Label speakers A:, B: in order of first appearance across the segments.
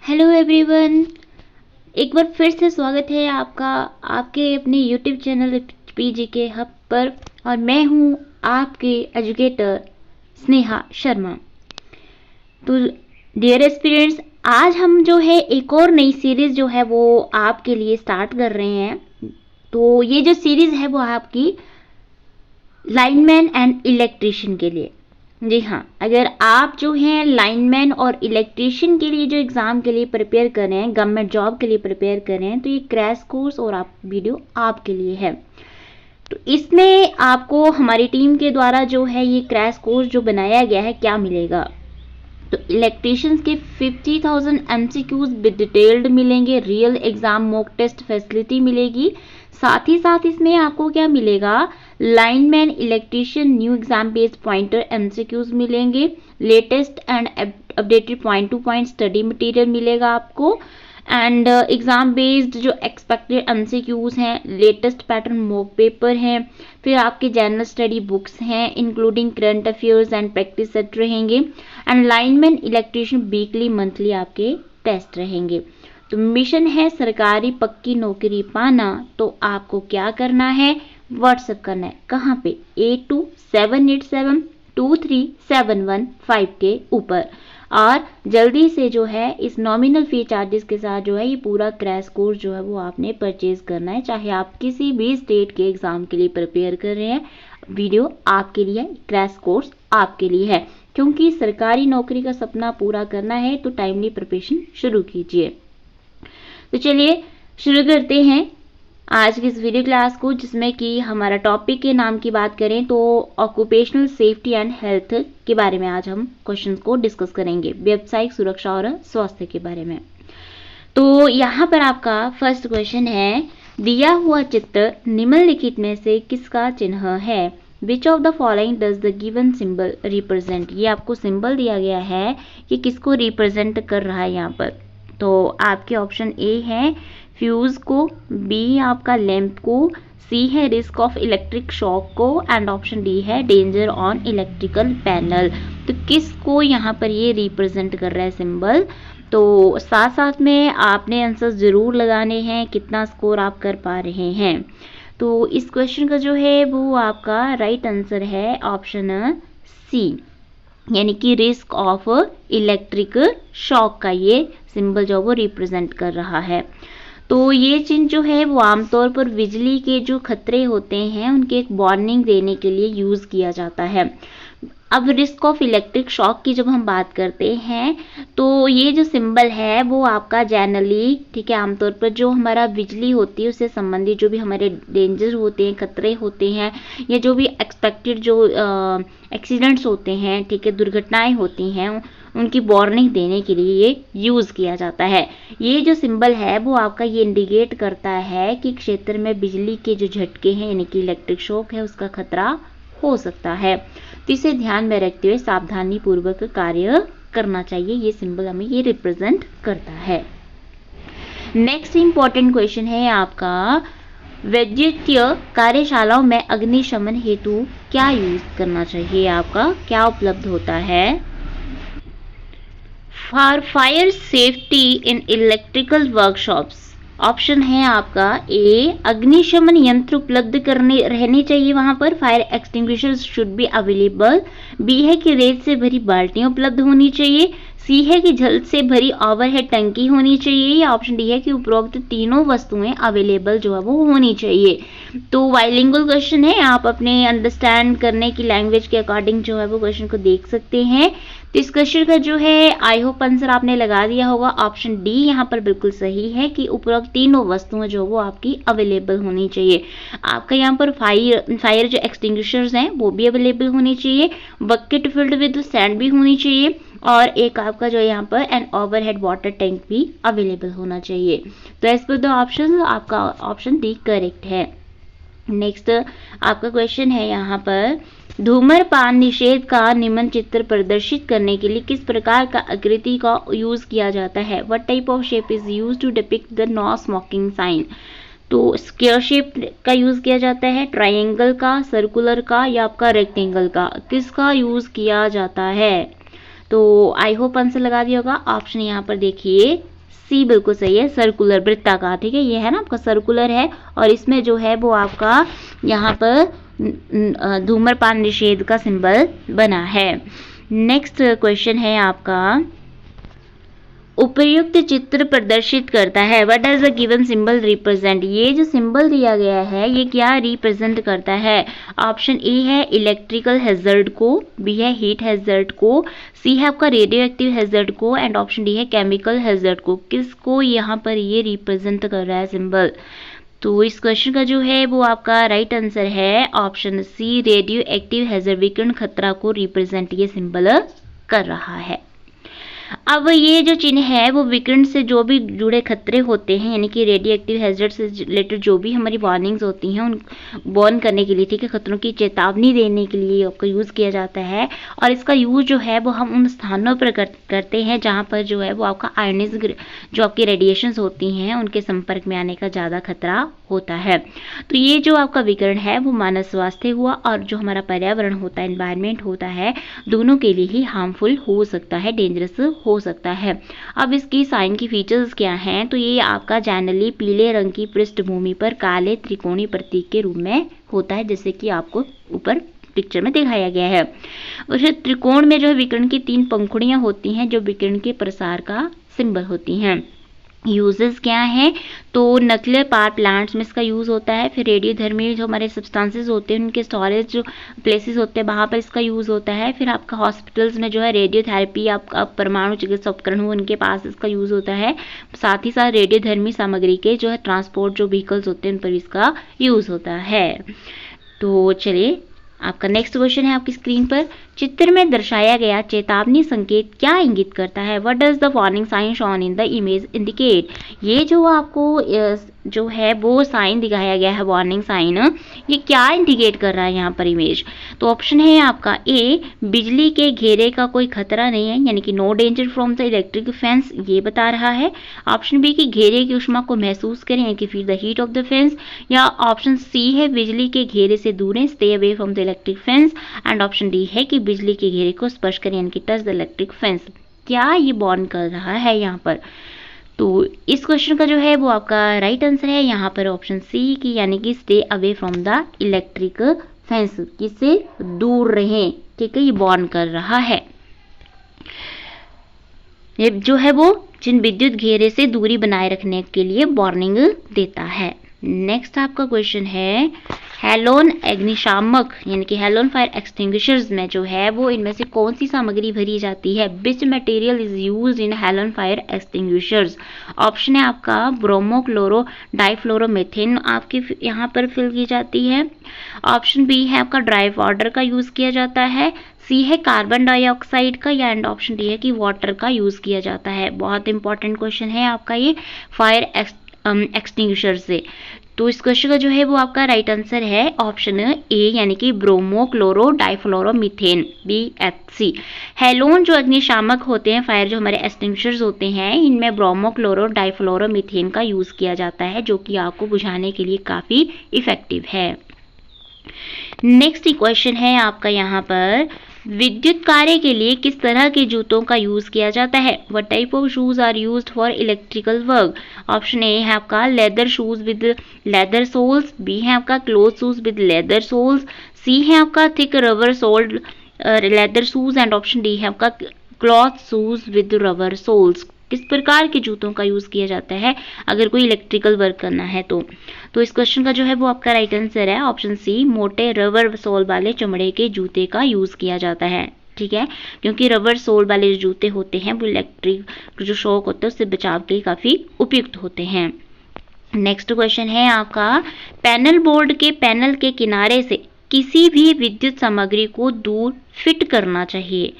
A: Hello everyone, एक बार फिर से स्वागत है आपका आपके अपने यूट्यूब चैनल पीजी के हब पर। और मैं हूं आपके एजुकेटर स्नेहा शर्मा। तो डियर एस्पिरेंट्स, आज हम जो है एक और नई सीरीज़ जो है वो आपके लिए स्टार्ट कर रहे हैं। तो ये जो सीरीज़ है वो आपकी लाइनमैन एंड इलेक्ट्रीशियन के लिए। जी हाँ, अगर आप जो हैं लाइनमैन और इलेक्ट्रीशियन के लिए जो एग्ज़ाम के लिए प्रिपेयर कर रहे हैं, गवर्नमेंट जॉब के लिए प्रिपेयर कर रहे हैं, तो ये क्रैश कोर्स और आप वीडियो आपके लिए है। तो इसमें आपको हमारी टीम के द्वारा जो है ये क्रैश कोर्स जो बनाया गया है क्या मिलेगा। तो इलेक्ट्रीशियंस के 50,000 MCQs डिटेल्ड मिलेंगे, real exam mock test facility मिलेगी। साथ ही साथ इसमें आपको क्या मिलेगा, lineman electrician new exam based pointer MCQs मिलेंगे, latest and updated point to point study material मिलेगा आपको, एंड एग्जाम बेस्ड जो एक्सपेक्टेड MCQs हैं, लेटेस्ट पैटर्न मॉक पेपर हैं, फिर आपके जनरल स्टडी बुक्स हैं including current affairs and practice set रहेंगे, and lineman electrician weekly monthly आपके टेस्ट रहेंगे। तो मिशन है सरकारी पक्की नौकरी पाना। तो आपको क्या करना है, व्हाट्सएप करना है। कहाँ पे, 8278723715 के ऊपर। और जल्दी से जो है इस नॉमिनल फी चार्जेस के साथ जो है ये पूरा क्रैश कोर्स जो है वो आपने परचेज करना है। चाहे आप किसी भी स्टेट के एग्जाम के लिए प्रिपेयर कर रहे हैं, वीडियो आपके लिए, क्रैश कोर्स आपके लिए है। क्योंकि सरकारी नौकरी का सपना पूरा करना है तो टाइमली प्रिपरेशन शुरू कीजिए। तो चलिए शुरू करते हैं आज की इस वीडियो क्लास को, जिसमें कि हमारा टॉपिक के नाम की बात करें तो ऑक्यूपेशनल सेफ्टी एंड हेल्थ के बारे में आज हम क्वेश्चंस को डिस्कस करेंगे, व्यावसायिक सुरक्षा और स्वास्थ्य के बारे में। तो यहाँ पर आपका फर्स्ट क्वेश्चन है, दिया हुआ चित्र निम्नलिखित में से किसका चिन्ह है। Which of the following does the given symbol represent. ये आपको सिंबल दिया गया है कि किसको रिप्रेजेंट कर रहा है यहाँ पर। तो आपके ऑप्शन ए है फ्यूज को, बी आपका लैंप को, सी है रिस्क ऑफ इलेक्ट्रिक शॉक को, एंड ऑप्शन डी है डेंजर ऑन इलेक्ट्रिकल पैनल। तो किसको यहाँ पर ये रिप्रेजेंट कर रहा है सिंबल। तो साथ साथ में आपने आंसर जरूर लगाने हैं, कितना स्कोर आप कर पा रहे हैं। तो इस क्वेश्चन का जो है वो आपका राइट आंसर है ऑप्शन सी, यानी कि रिस्क ऑफ इलेक्ट्रिक शॉक का ये सिंबल जो वो रिप्रेजेंट कर रहा है। तो ये चिन्ह जो है वो आमतौर पर बिजली के जो खतरे होते हैं उनके एक वार्निंग देने के लिए यूज़ किया जाता है। अब रिस्क ऑफ इलेक्ट्रिक शॉक की जब हम बात करते हैं तो ये जो सिंबल है वो आपका जनरली, ठीक है, आमतौर पर जो हमारा बिजली होती है उससे संबंधित जो भी हमारे डेंजर होते हैं, खतरे होते हैं, या जो भी एक्सपेक्टेड जो एक्सीडेंट्स होते हैं, ठीक है, दुर्घटनाएं होती हैं, उनकी वार्निंग देने के लिए ये यूज़ किया जाता है। ये जो सिंबल है वो आपका ये इंडिकेट करता है कि क्षेत्र में बिजली के जो झटके हैं यानी कि इलेक्ट्रिक शॉक है उसका खतरा हो सकता है। तो इसे ध्यान में रखते हुए सावधानी पूर्वक कार्य करना चाहिए। ये सिंबल हमें ये रिप्रेजेंट करता है। नेक्स्ट इंपॉर्टेंट क्वेश्चन है आपका, वैद्युतीय कार्यशालाओं में अग्निशमन हेतु क्या यूज करना चाहिए, आपका क्या उपलब्ध होता है। For fire safety in electrical workshops, option है आपका ए अग्निशमन यंत्र उपलब्ध करने रहने चाहिए वहां पर, fire extinguishers should be available. B है कि रेत से भरी बाल्टियां उपलब्ध होनी चाहिए। सी है कि जल से भरी ओवरहेड टंकी होनी चाहिए। या ऑप्शन डी है कि उपरोक्त तीनों वस्तुएं अवेलेबल जो है वो होनी चाहिए। तो बाइलिंगुअल क्वेश्चन है, आप अपने अंडरस्टैंड करने की लैंग्वेज के अकॉर्डिंग जो है वो क्वेश्चन को देख सकते हैं। तो इस क्वेश्चन का जो है आई होप आंसर आपने लगा दिया होगा। ऑप्शन डी यहाँ पर बिल्कुल सही है कि उपरोक्त तीनों वस्तुएं जो वो आपकी अवेलेबल होनी चाहिए। आपका यहाँ पर फायर जो एक्सटिंग्विशर्स हैं वो भी अवेलेबल होनी चाहिए, बकेट फिल्ड विद सैंड भी होनी चाहिए, और एक आपका जो यहाँ पर एन ओवरहेड वाटर टैंक भी अवेलेबल होना चाहिए। तो एज पर द ऑप्शन आपका ऑप्शन डी करेक्ट है। नेक्स्ट आपका क्वेश्चन है यहाँ पर, धूम्रपान निषेध का निम्न चित्र प्रदर्शित करने के लिए किस प्रकार का आकृति का यूज किया जाता है। What type of shape is use to depict the no smoking sign. तो स्क्वायर शेप का यूज किया जाता है, ट्रायंगल का, सर्कुलर का, या आपका रेक्टेंगल का, किसका यूज किया जाता है। तो आई होप आंसर लगा दिया होगा। ऑप्शन यहाँ पर देखिए सी बिल्कुल सही है, सर्कुलर, वृत्ताकार। ठीक है, ये है ना आपका सर्कुलर है और इसमें जो है वो आपका यहाँ पर धूम्रपान निषेध का सिंबल बना है। नेक्स्ट क्वेश्चन है आपका, उपयुक्त चित्र प्रदर्शित करता है। What does the given symbol represent? ये जो सिंबल दिया गया है ये क्या रिप्रेजेंट करता है? ऑप्शन ए है इलेक्ट्रिकल हैजर्ड को, बी है हीट हैजर्ड को, सी है आपका रेडियो एक्टिव हैजर्ड को एंड ऑप्शन डी है केमिकल हैजर्ड को। किसको यहाँ पर ये रिप्रेजेंट कर रहा है सिंबल? तो इस क्वेश्चन का जो है वो आपका राइट आंसर है option C, radioactive hazard, विकिरण खतरा को रिप्रेजेंट ये सिंबल कर रहा है। अब ये जो चिन्ह है वो विकिरण से जो भी जुड़े खतरे होते हैं, यानी कि रेडियो एक्टिव हैजर्ड से रिलेटेड जो भी हमारी वार्निंग्स होती हैं उन वार्न करने के लिए, ठीक है, खतरों की चेतावनी देने के लिए आपका यूज़ किया जाता है। और इसका यूज़ जो है वो हम उन स्थानों पर करते हैं जहाँ पर जो है वो आपका आयनिज जो आपकी रेडिएशंस होती हैं उनके संपर्क में आने का ज़्यादा खतरा होता है। तो ये जो आपका विकिरण है वो मानव स्वास्थ्य हुआ और जो हमारा पर्यावरण होता है, एनवायरनमेंट होता है, दोनों के लिए ही हार्मफुल हो सकता है, डेंजरस हो सकता है। अब इसकी साइन की फीचर्स क्या हैं? तो ये आपका जनरली पीले रंग की पृष्ठभूमि पर काले त्रिकोणीय प्रतीक के रूप में होता है, जैसे कि आपको ऊपर पिक्चर में दिखाया गया है। उस त्रिकोण में जो है विकिरण की 3 पंखुड़ियां होती हैं जो विकिरण के प्रसार का सिंबल होती हैं। यूजेस क्या हैं? तो न्यूक्लियर पावर प्लांट्स में इसका यूज़ होता है। फिर रेडियोधर्मी जो हमारे सब्सटेंसेस होते हैं उनके स्टोरेज जो प्लेसेस होते हैं वहाँ पर इसका यूज़ होता है। फिर आपका हॉस्पिटल्स में जो है रेडियोथेरेपी, आपका परमाणु चिकित्सा उपकरण हो उनके पास इसका यूज़ होता है। साथ ही साथ रेडियोधर्मी सामग्री के जो है ट्रांसपोर्ट जो व्हीकल्स होते हैं उन पर इसका यूज़ होता है। तो चलिए आपका नेक्स्ट क्वेश्चन है आपकी स्क्रीन पर, चित्र में दर्शाया गया चेतावनी संकेत क्या इंगित करता है? What does the warning sign shown in the image indicate? ये जो आपको जो है वो साइन दिखाया गया है, वार्निंग साइन, ये क्या इंडिकेट कर रहा है यहाँ पर इमेज? तो ऑप्शन है आपका ए, बिजली के घेरे का कोई खतरा नहीं है, यानी कि no danger from the electric fence, ये बता रहा है। ऑप्शन बी कि घेरे की उष्मा को महसूस करें, यानी कि feel the heat of the fence, या ऑप्शन सी है बिजली के घेरे से दूर है, stay away from the electric fence, and option D है कि बिजली के घेरे को स्पर्श करें, यानी कि टच द इलेक्ट्रिक फेंस। क्या ये वार्न कर रहा है यहाँ पर? तो इस क्वेश्चन का जो है वो आपका राइट आंसर है यहाँ पर ऑप्शन सी की, यानी कि stay away from the electric fence, किससे दूर रहें, ठीक है, ये वार्न कर रहा है। ये जो है वो जिन विद्युत घेरे से दूरी बनाए रखने के लिए वार्निंग देता है। नेक्स्ट आपका क्वेश्चन है, हेलोन अग्निशामक यानी कि हेलोन फायर एक्सटिंग्विशर्स में जो है वो इनमें से कौन सी सामग्री भरी जाती है? Which material is used in halon fire extinguishers? Option है आपका ब्रोमोक्लोरो डाइफ्लोरोमीथेन आपकी यहाँ पर फिल की जाती है। ऑप्शन बी है आपका ड्राई वाटर का यूज किया जाता है। सी है कार्बन डाइऑक्साइड का, या एंड ऑप्शन डी है कि वाटर का यूज किया जाता है। बहुत इंपॉर्टेंट क्वेश्चन है आपका ये फायर एक्सटिंग्विशर से। तो इस क्वेश्चन का जो है वो आपका राइट आंसर है ऑप्शन ए, यानी कि ब्रोमोक्लोरो डाइफ्लोरोमीथेन, BFC। हेलोन जो अग्निशामक होते हैं, फायर जो हमारे एक्सटिंग्विशर्स होते हैं, इनमें ब्रोमोक्लोरो डाइफ्लोरोमीथेन का यूज किया जाता है, जो कि आग को बुझाने के लिए काफी इफेक्टिव है। नेक्स्ट क्वेश्चन है आपका यहाँ पर, विद्युत कार्य के लिए किस तरह के जूतों का यूज किया जाता है? What type of shoes are used for electrical work? Option A है आपका leather shoes with leather soles, B है आपका cloth shoes with leather soles, C है आपका thick rubber soled leather shoes, and option D है आपका cloth shoes with rubber soles. किस प्रकार के जूतों का यूज किया जाता है अगर कोई इलेक्ट्रिकल वर्क करना है? तो इस क्वेश्चन का जो है वो आपका राइट आंसर है ऑप्शन सी, मोटे रबर सोल वाले चमड़े के जूते का यूज किया जाता है, ठीक है, क्योंकि रबर सोल वाले जो जूते होते हैं वो इलेक्ट्रिक जो शॉक होता है उससे बचाव के लिए काफी उपयुक्त होते हैं। नेक्स्ट क्वेश्चन है आपका, पैनल बोर्ड के पैनल के किनारे से किसी भी विद्युत सामग्री को दूर फिट करना चाहिए,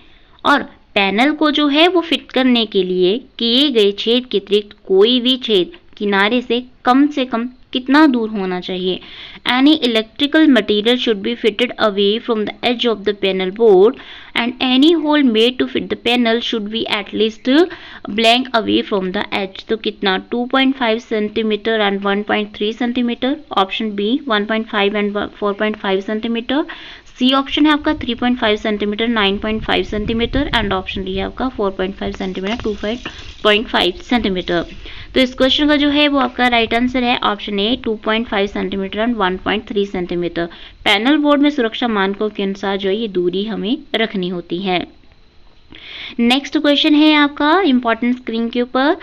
A: और पैनल को जो है वो फिट करने के लिए किए गए छेद के अतिरिक्त कोई भी छेद किनारे से कम कितना दूर होना चाहिए? Any electrical material should be fitted away from the edge of the panel board, and any hole made to fit the panel should be at least blank away from the edge. तो कितना? 2.5 centimetre and 1.3 centimetre. Option B 1.5 and 4.5 centimetre. C option है आपका 3.5 centimetre, 9.5 centimetre and option D है आपका 4.5 centimetre, 2.5 centimetre. तो इस question का जो है वो आपका राइट आंसर है option A 2.5 centimetre and 1.3 centimetre. Panel board में सुरक्षा मानकों के अनुसार जो है ये दूरी हमें रखनी होती है। नेक्स्ट क्वेश्चन है आपका इंपॉर्टेंट स्क्रीन के ऊपर।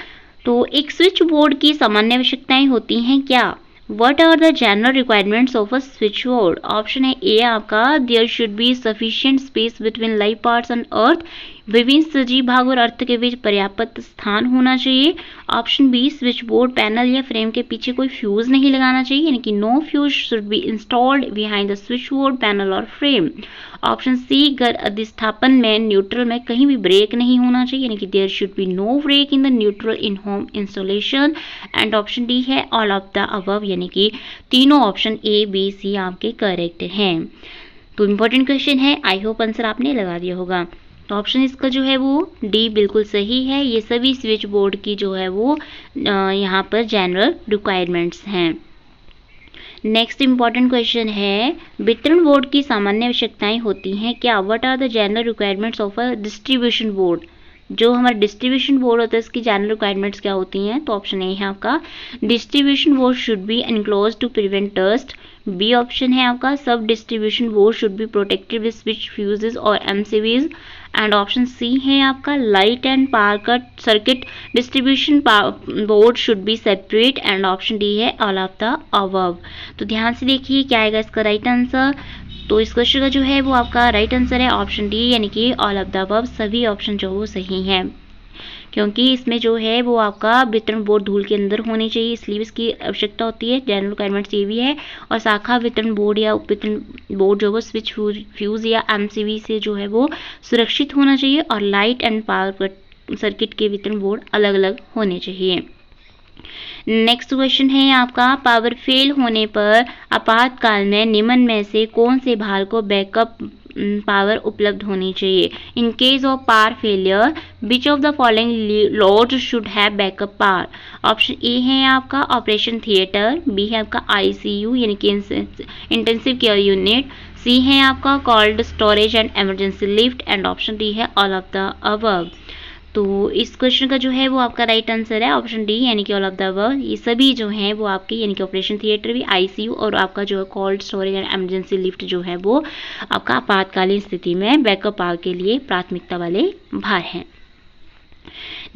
A: तो एक स्विच बोर्ड की सामान्य आवश्यकताएं होती हैं क्या? What are the general requirements of a switchboard? Option है ए आपका there should be sufficient space between live parts and earth, विभिन्न सजीव भाग और अर्थ के बीच पर्याप्त स्थान होना चाहिए। Option B switch board panel या फ्रेम के पीछे कोई फ्यूज नहीं लगाना चाहिए, यानी कि no fuse should be installed behind the switch board panel और फ्रेम। ऑप्शन सी घर अधिष्ठापन में न्यूट्रल में कहीं भी ब्रेक नहीं होना चाहिए, यानी कि there should be no break in the neutral in home installation. And option D है ऑल ऑफ द अबव, यानी कि तीनों ऑप्शन ए बी सी आपके करेक्ट हैं। तो इंपॉर्टेंट क्वेश्चन है, आई होप आंसर आपने लगा दिया होगा। तो ऑप्शन इसका जो है वो डी बिल्कुल सही है। ये सभी स्विच बोर्ड की जो है वो यहाँ पर जनरल रिक्वायरमेंट्स हैं। नेक्स्ट इंपॉर्टेंट क्वेश्चन है वितरण बोर्ड की सामान्य आवश्यकताएं होती हैं क्या? What are the general requirements of a distribution board? जो हमारा डिस्ट्रीब्यूशन बोर्ड होता है इसकी जनरल रिक्वायरमेंट्स क्या होती हैं? तो ऑप्शन ए है आपका distribution board should be enclose to prevent dust. B option है आपका sub distribution board should be protected with switch fuses और एमसीवीज। एंड ऑप्शन सी है आपका light and power cut circuit distribution board should be separate. And option D है all of the above. तो ध्यान से देखिए क्या आएगा इसका राइट आंसर। तो इस क्वेश्चन का जो है वो आपका राइट आंसर है ऑप्शन डी, यानी कि ऑल ऑफ द अबव। सभी ऑप्शन जो वो सही हैं, क्योंकि इसमें जो है वो आपका वितरण बोर्ड धूल के अंदर होनी चाहिए, इसलिए इसकी आवश्यकता होती है। जनरल रिक्वायरमेंट्स ये भी है। और शाखा वितरण बोर्ड या उप वितरण बोर्ड जो है वो स्विच फ्यूज या एमसीवी से जो है वो सुरक्षित होना चाहिए। और लाइट एंड पावर सर्किट के वितरण बोर्ड अलग अलग होने चाहिए। नेक्स्ट क्वेश्चन है आपका पावर फेल होने पर आपातकाल में निम्न में से कौन से भार को बैकअप पावर उपलब्ध होनी चाहिए? इन case of power failure which of the following load should have backup power? Option A है आपका ऑपरेशन थिएटर, बी है आपका आईसीयू यानी कि इंटेंसिव केयर यूनिट, सी है आपका cold storage and emergency lift and option D है ऑल ऑफ द अबव। तो इस क्वेश्चन का जो है वो आपका राइट आंसर है ऑप्शन डी, यानी कि ऑल ऑफ द अबव। ये सभी जो हैं वो आपके यानी कि ऑपरेशन थिएटर भी, आईसीयू और आपका जो है cold storage and emergency lift जो है वो आपका आपातकालीन स्थिति में बैकअप पावर के लिए प्राथमिकता वाले भार हैं।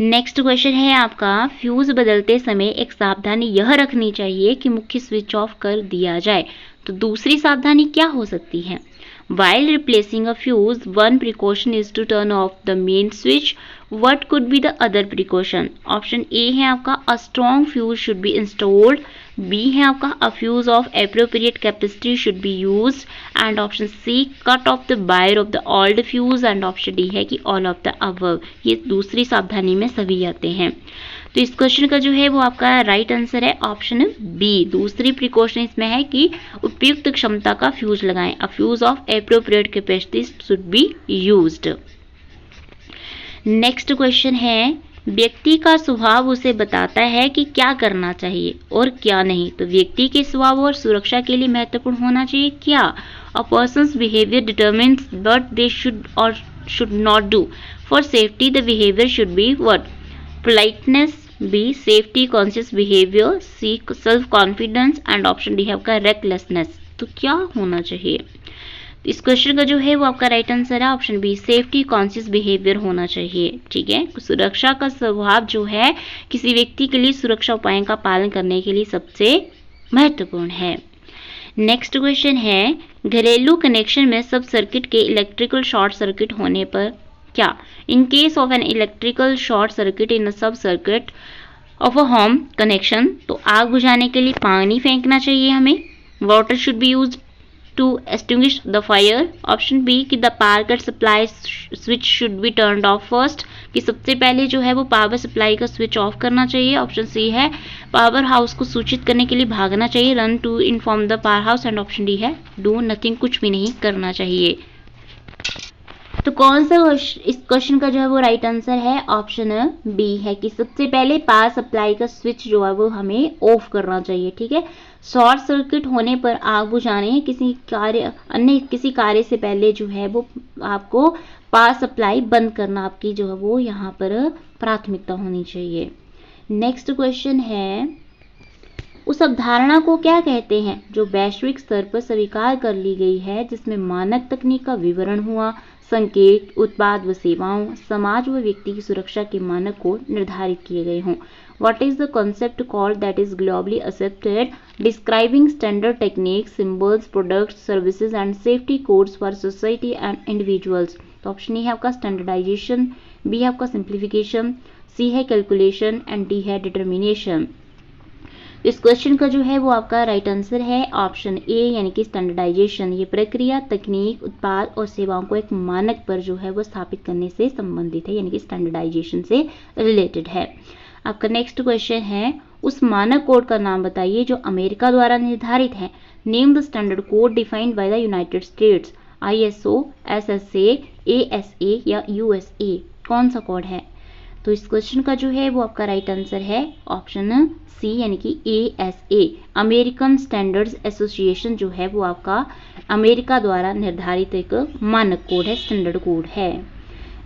A: नेक्स्ट क्वेश्चन है आपका फ्यूज बदलते समय एक सावधानी यह रखनी चाहिए कि मुख्य स्विच ऑफ कर दिया जाए। तो दूसरी सावधानी क्या हो सकती है? While replacing a fuse, one precaution is to turn off the main switch. What could be the other precaution? Option A है आपका a strong fuse should be installed. B है आपका a fuse of appropriate capacity should be used. And option C cut off the wire of the old fuse. And option D है कि all of the above. ये दूसरी सावधानी में सभी आते हैं। तो इस क्वेश्चन का जो है वो आपका राइट आंसर है ऑप्शन बी। दूसरी प्रिकॉशन इसमें है कि उपयुक्त क्षमता का फ्यूज लगाएं। अ fuse of appropriate capacity should be used. Next question है व्यक्ति का स्वभाव उसे बताता है कि क्या करना चाहिए और क्या नहीं। तो व्यक्ति के स्वभाव और सुरक्षा के लिए महत्वपूर्ण होना चाहिए क्या? A person's behaviour determines what they should और should not do. For safety the behaviour should be what? Politeness, B safety conscious behaviour, C self confidence and option D है आपका रेकलेसनेस। तो क्या होना चाहिए? इस क्वेश्चन का जो है वो आपका राइट आंसर है option B safety conscious behaviour होना चाहिए। ठीक है, सुरक्षा का स्वभाव जो है किसी व्यक्ति के लिए सुरक्षा उपायों का पालन करने के लिए सबसे महत्वपूर्ण है। नेक्स्ट क्वेश्चन है घरेलू कनेक्शन में सब सर्किट के इलेक्ट्रिकल शॉर्ट सर्किट होने पर क्या? In case of an electrical short circuit in a sub circuit of a home connection, तो आग बुझाने के लिए पानी फेंकना चाहिए हमें। Water should be used to extinguish the fire. Option B कि the power cut supply switch should be turned off first, कि सबसे पहले जो है वो पावर सप्लाई का स्विच ऑफ करना चाहिए। ऑप्शन सी है पावर हाउस को सूचित करने के लिए भागना चाहिए, run to inform the power house. And option D है डू नथिंग, कुछ भी नहीं करना चाहिए। तो कौन सा इस क्वेश्चन का जो है वो राइट आंसर है ऑप्शन बी है कि सबसे पहले पावर सप्लाई का स्विच जो है वो हमें ऑफ करना चाहिए। ठीक है, शॉर्ट सर्किट होने पर आग बुझाने अन्य किसी कार्य से पहले जो है वो आपको पावर सप्लाई बंद करना आपकी जो है वो यहाँ पर प्राथमिकता होनी चाहिए। नेक्स्ट क्वेश्चन है, उस अवधारणा को क्या कहते हैं जो वैश्विक स्तर पर स्वीकार कर ली गई है, जिसमें मानक तकनीक का विवरण हुआ, संकेत, उत्पाद व सेवाओं, समाज व व्यक्ति की सुरक्षा के मानक को निर्धारित किए गए हों। What is the concept called that is globally accepted, describing standard techniques, symbols, products, services and safety codes for society and individuals? तो ऑप्शन ए है आपका स्टैंडर्डाइजेशन, बी है आपका सिंप्लीफिकेशन, सी है कैलकुलेशन एंड डी है डिटर्मिनेशन। इस question का जो है वो आपका राइट आंसर है ऑप्शन ए यानी कि स्टैंडर्डाइजेशन। ये प्रक्रिया, तकनीक, उत्पाद और सेवाओं को एक मानक पर जो है वो स्थापित करने से संबंधित है, यानी कि स्टैंडर्डाइजेशन से रिलेटेड है। आपका नेक्स्ट क्वेश्चन है, उस मानक कोड का नाम बताइए जो अमेरिका द्वारा निर्धारित है। Name the standard code defined by the United states, ISO, SSA, ASA या USA। कौन सा कोड है? तो इस क्वेश्चन का जो है वो आपका राइट आंसर है ऑप्शन सी यानी कि ASA, अमेरिकन स्टैंडर्ड्स एसोसिएशन जो है वो आपका अमेरिका द्वारा निर्धारित एक मानक कोड है, स्टैंडर्ड कोड है।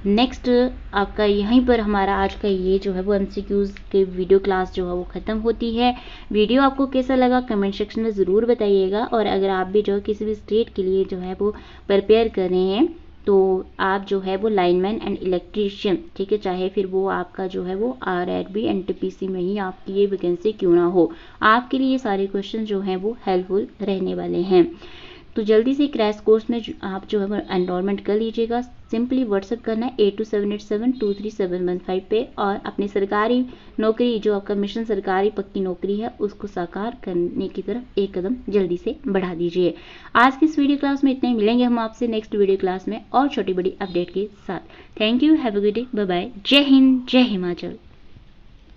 A: नेक्स्ट आपका यहीं पर हमारा आज का ये जो है वो MCQs के वीडियो क्लास जो है वो ख़त्म होती है। वीडियो आपको कैसा लगा कमेंट सेक्शन में ज़रूर बताइएगा, और अगर आप भी जो है किसी भी स्टेट के लिए जो है वो प्रिपेयर कर रहे हैं तो आप जो है वो लाइनमैन एंड इलेक्ट्रीशियन, ठीक है, चाहे फिर वो आपका जो है वो RRB NTPC में ही आपकी ये वैकेंसी क्यों ना हो, आपके लिए ये सारे क्वेश्चन जो हैं वो हेल्पफुल रहने वाले हैं। तो जल्दी से क्रैश कोर्स में आप जो है वो एनरोलमेंट कर लीजिएगा। सिंपली व्हाट्सएप करना है 8278723715 पे, और अपनी सरकारी नौकरी जो आपका मिशन सरकारी पक्की नौकरी है उसको साकार करने की तरफ एक कदम जल्दी से बढ़ा दीजिए। आज की इस वीडियो क्लास में इतना ही, मिलेंगे हम आपसे नेक्स्ट वीडियो क्लास में और छोटी बड़ी अपडेट के साथ। Thank you, have a good day, bye bye, जय हिंद, जय हिमाचल।